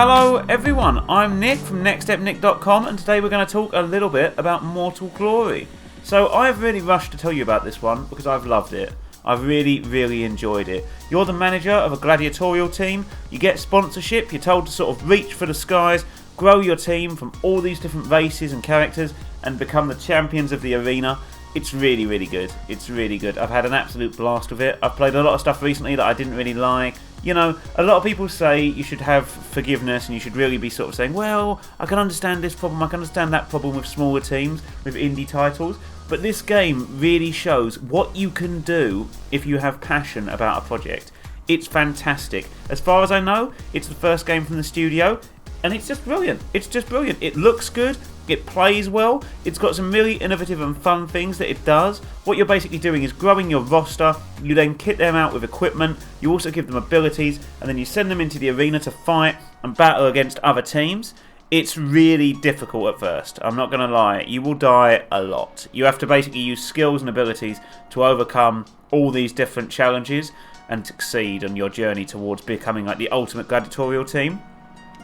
Hello everyone, I'm Nick from nextstepnick.com and today we're going to talk a little bit about Mortal Glory. So I've really rushed to tell you about this one because I've loved it. I've really enjoyed it. You're the manager of a gladiatorial team, you get sponsorship, you're told to sort of reach for the skies, grow your team from all these different races and characters and become the champions of the arena. It's really good. It's really good. I've had an absolute blast with it. I've played a lot of stuff recently that I didn't really like. You know, a lot of people say you should have forgiveness and you should really be sort of saying, well, I can understand this problem, I can understand that problem with smaller teams, with indie titles. But this game really shows what you can do if you have passion about a project. It's fantastic. As far as I know, it's the first game from the studio, and it's just brilliant. It's just brilliant. It looks good. It plays well, it's got some really innovative and fun things that it does. What you're basically doing is growing your roster, you then kit them out with equipment, you also give them abilities, and then you send them into the arena to fight and battle against other teams. It's really difficult at first, I'm not going to lie, you will die a lot. You have to basically use skills and abilities to overcome all these different challenges and succeed on your journey towards becoming like the ultimate gladiatorial team.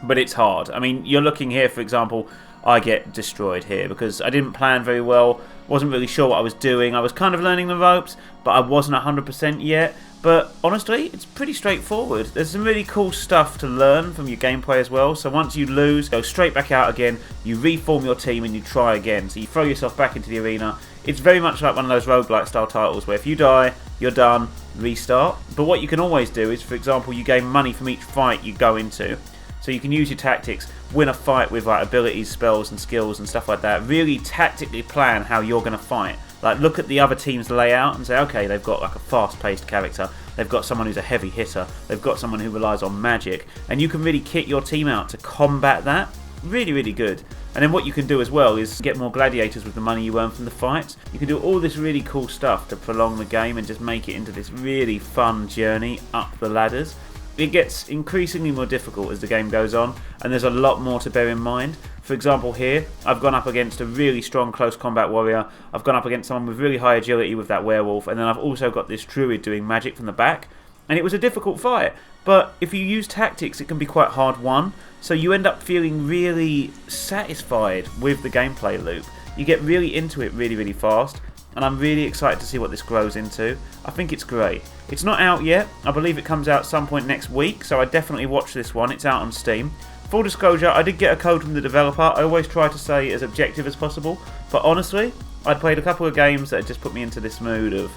But it's hard. I mean, you're looking here, for example, I get destroyed here because I didn't plan very well, wasn't really sure what I was doing. I was kind of learning the ropes, but I wasn't 100% yet. But honestly, it's pretty straightforward. There's some really cool stuff to learn from your gameplay as well. So once you lose, go straight back out again, you reform your team and you try again. So you throw yourself back into the arena. It's very much like one of those roguelike style titles where if you die, you're done, restart. But what you can always do is, for example, you gain money from each fight you go into. So you can use your tactics, win a fight with like abilities, spells and skills and stuff like that. Really tactically plan how you're going to fight. Like look at the other team's layout and say, okay, they've got like a fast-paced character. They've got someone who's a heavy hitter. They've got someone who relies on magic. And you can really kit your team out to combat that. Really good. And then what you can do as well is get more gladiators with the money you earn from the fights. You can do all this really cool stuff to prolong the game and just make it into this really fun journey up the ladders. It gets increasingly more difficult as the game goes on, and there's a lot more to bear in mind. For example here, I've gone up against a really strong close combat warrior, I've gone up against someone with really high agility with that werewolf, and then I've also got this druid doing magic from the back, and it was a difficult fight. But if you use tactics, it can be quite hard won, so you end up feeling really satisfied with the gameplay loop. You get really into it really fast, and I'm really excited to see what this grows into. I think it's great. It's not out yet. I believe it comes out some point next week, so I definitely watch this one. It's out on Steam. Full disclosure, I did get a code from the developer. I always try to stay as objective as possible, but honestly, I played a couple of games that just put me into this mood of,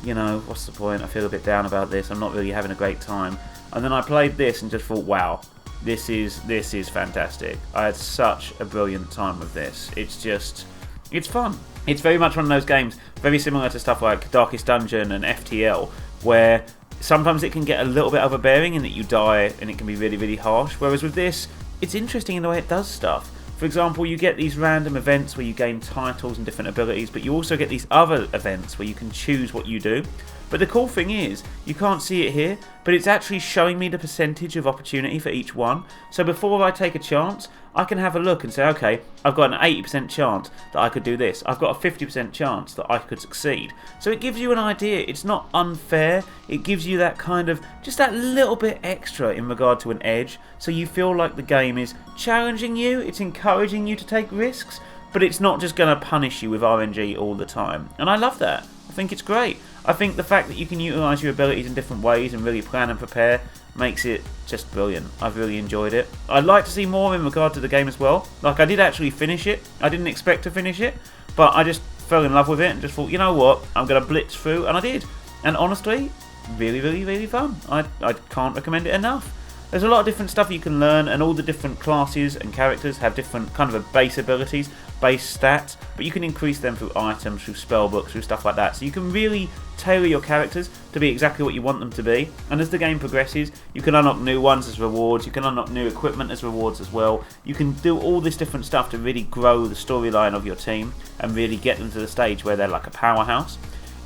you know, what's the point? I feel a bit down about this. I'm not really having a great time. And then I played this and just thought, wow, this is fantastic. I had such a brilliant time with this. It's fun. It's very much one of those games, very similar to stuff like Darkest Dungeon and FTL, where sometimes it can get a little bit overbearing in that you die and it can be really harsh, whereas with this, it's interesting in the way it does stuff. For example, you get these random events where you gain titles and different abilities, but you also get these other events where you can choose what you do. But the cool thing is, you can't see it here, but it's actually showing me the percentage of opportunity for each one. So before I take a chance, I can have a look and say, okay, I've got an 80% chance that I could do this. I've got a 50% chance that I could succeed. So it gives you an idea. It's not unfair. It gives you that kind of, just that little bit extra in regard to an edge. So you feel like the game is challenging you. It's encouraging you to take risks, but it's not just going to punish you with RNG all the time. And I love that. I think it's great. I think the fact that you can utilise your abilities in different ways and really plan and prepare makes it just brilliant. I've really enjoyed it. I'd like to see more in regard to the game as well. Like, I did actually finish it. I didn't expect to finish it, but I just fell in love with it and just thought, you know what, I'm going to blitz through, and I did. And honestly, really fun. I can't recommend it enough. There's a lot of different stuff you can learn, and all the different classes and characters have different kind of base abilities, base stats, but you can increase them through items, through spell books, through stuff like that. So you can really tailor your characters to be exactly what you want them to be. And as the game progresses, you can unlock new ones as rewards, you can unlock new equipment as rewards as well. You can do all this different stuff to really grow the storyline of your team and really get them to the stage where they're like a powerhouse.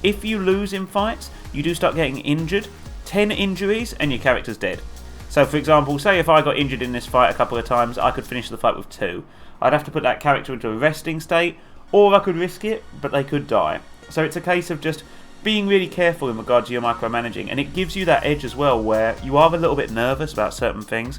If you lose in fights, you do start getting injured. 10 injuries and your character's dead. So for example, say if I got injured in this fight a couple of times, I could finish the fight with 2. I'd have to put that character into a resting state, or I could risk it, but they could die. So it's a case of just being really careful in regard to your micromanaging, and it gives you that edge as well where you are a little bit nervous about certain things.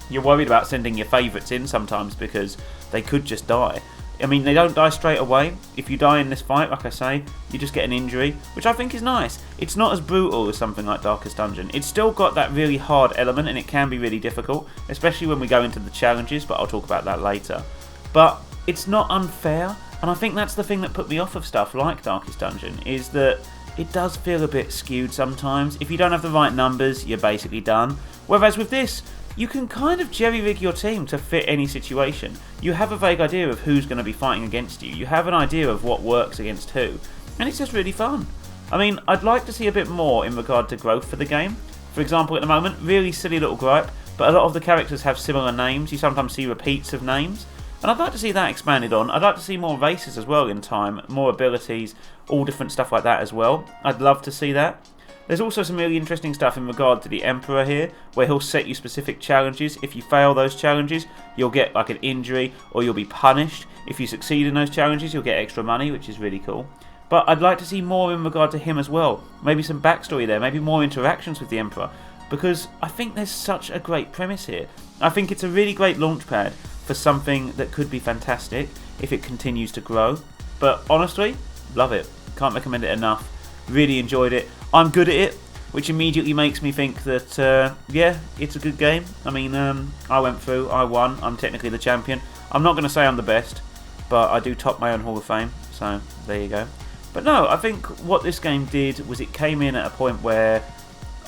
you're worried about sending your favourites in sometimes because they could just die. I mean, they don't die straight away. If you die in this fight, like I say, you just get an injury, which I think is nice. It's not as brutal as something like Darkest Dungeon. It's still got that really hard element, and it can be really difficult, especially when we go into the challenges, but I'll talk about that later. But it's not unfair, and I think that's the thing that put me off of stuff like Darkest Dungeon, is that it does feel a bit skewed sometimes. If you don't have the right numbers, you're basically done. Whereas with this, you can kind of jerry-rig your team to fit any situation. You have a vague idea of who's going to be fighting against you. You have an idea of what works against who. And it's just really fun. I mean, I'd like to see a bit more in regard to growth for the game. For example, at the moment, really silly little gripe, but a lot of the characters have similar names. You sometimes see repeats of names. And I'd like to see that expanded on. I'd like to see more races as well in time, more abilities, all different stuff like that as well. I'd love to see that. There's also some really interesting stuff in regard to the Emperor here, where he'll set you specific challenges. If you fail those challenges, you'll get like an injury, or you'll be punished. If you succeed in those challenges, you'll get extra money, which is really cool. But I'd like to see more in regard to him as well. Maybe some backstory there, maybe more interactions with the Emperor, because I think there's such a great premise here. I think it's a really great launchpad for something that could be fantastic if it continues to grow. But honestly, love it. Can't recommend it enough. Really enjoyed it. I'm good at it, which immediately makes me think that, yeah, it's a good game. I mean, I went through, I won, I'm technically the champion. I'm not going to say I'm the best, but I do top my own Hall of Fame, so there you go. But no, I think what this game did was it came in at a point where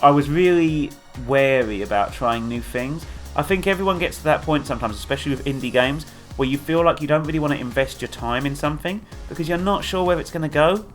I was really wary about trying new things. I think everyone gets to that point sometimes, especially with indie games, where you feel like you don't really want to invest your time in something because you're not sure where it's going to go.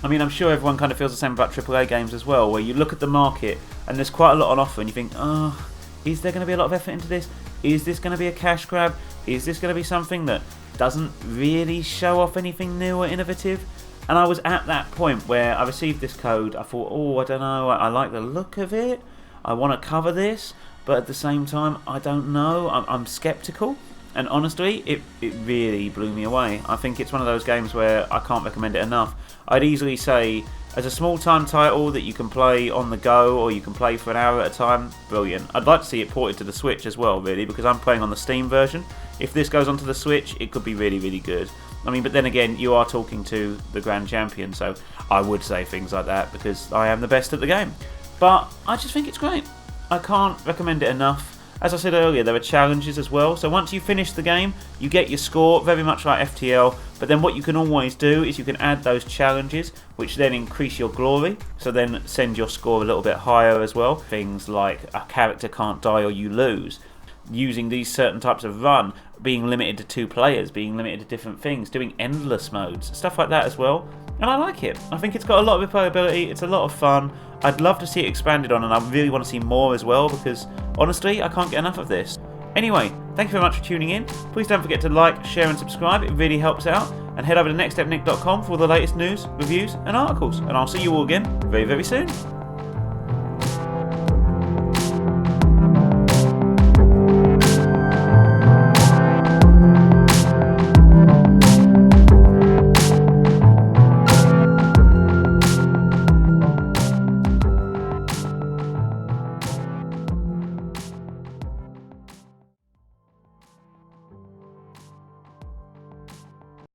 I mean, I'm sure everyone kind of feels the same about AAA games as well, where you look at the market and there's quite a lot on offer and you think, oh, is there going to be a lot of effort into this? Is this going to be a cash grab? Is this going to be something that doesn't really show off anything new or innovative? And I was at that point where I received this code. I thought, oh, I don't know, I like the look of it. I want to cover this, but at the same time, I don't know. I'm skeptical. And honestly, it really blew me away. I think it's one of those games where I can't recommend it enough. I'd easily say, as a small-time title that you can play on the go or you can play for an hour at a time, brilliant. I'd like to see it ported to the Switch as well, really, because I'm playing on the Steam version. If this goes onto the Switch, it could be really, really good. I mean, but then again, you are talking to the Grand Champion, so I would say things like that because I am the best at the game. But I just think it's great. I can't recommend it enough. As I said earlier, there are challenges as well, so once you finish the game, you get your score, very much like FTL, but then what you can always do is you can add those challenges, which then increase your glory, so then send your score a little bit higher as well. Things like a character can't die or you lose, using these certain types of run, being limited to 2 players, being limited to different things, doing endless modes, stuff like that as well. And I like it. I think it's got a lot of replayability, it's a lot of fun. I'd love to see it expanded on, and I really want to see more as well because honestly, I can't get enough of this. Anyway, thank you very much for tuning in. Please don't forget to like, share and subscribe, it really helps out. And head over to nextstepnick.com for all the latest news, reviews and articles. And I'll see you all again very, very soon.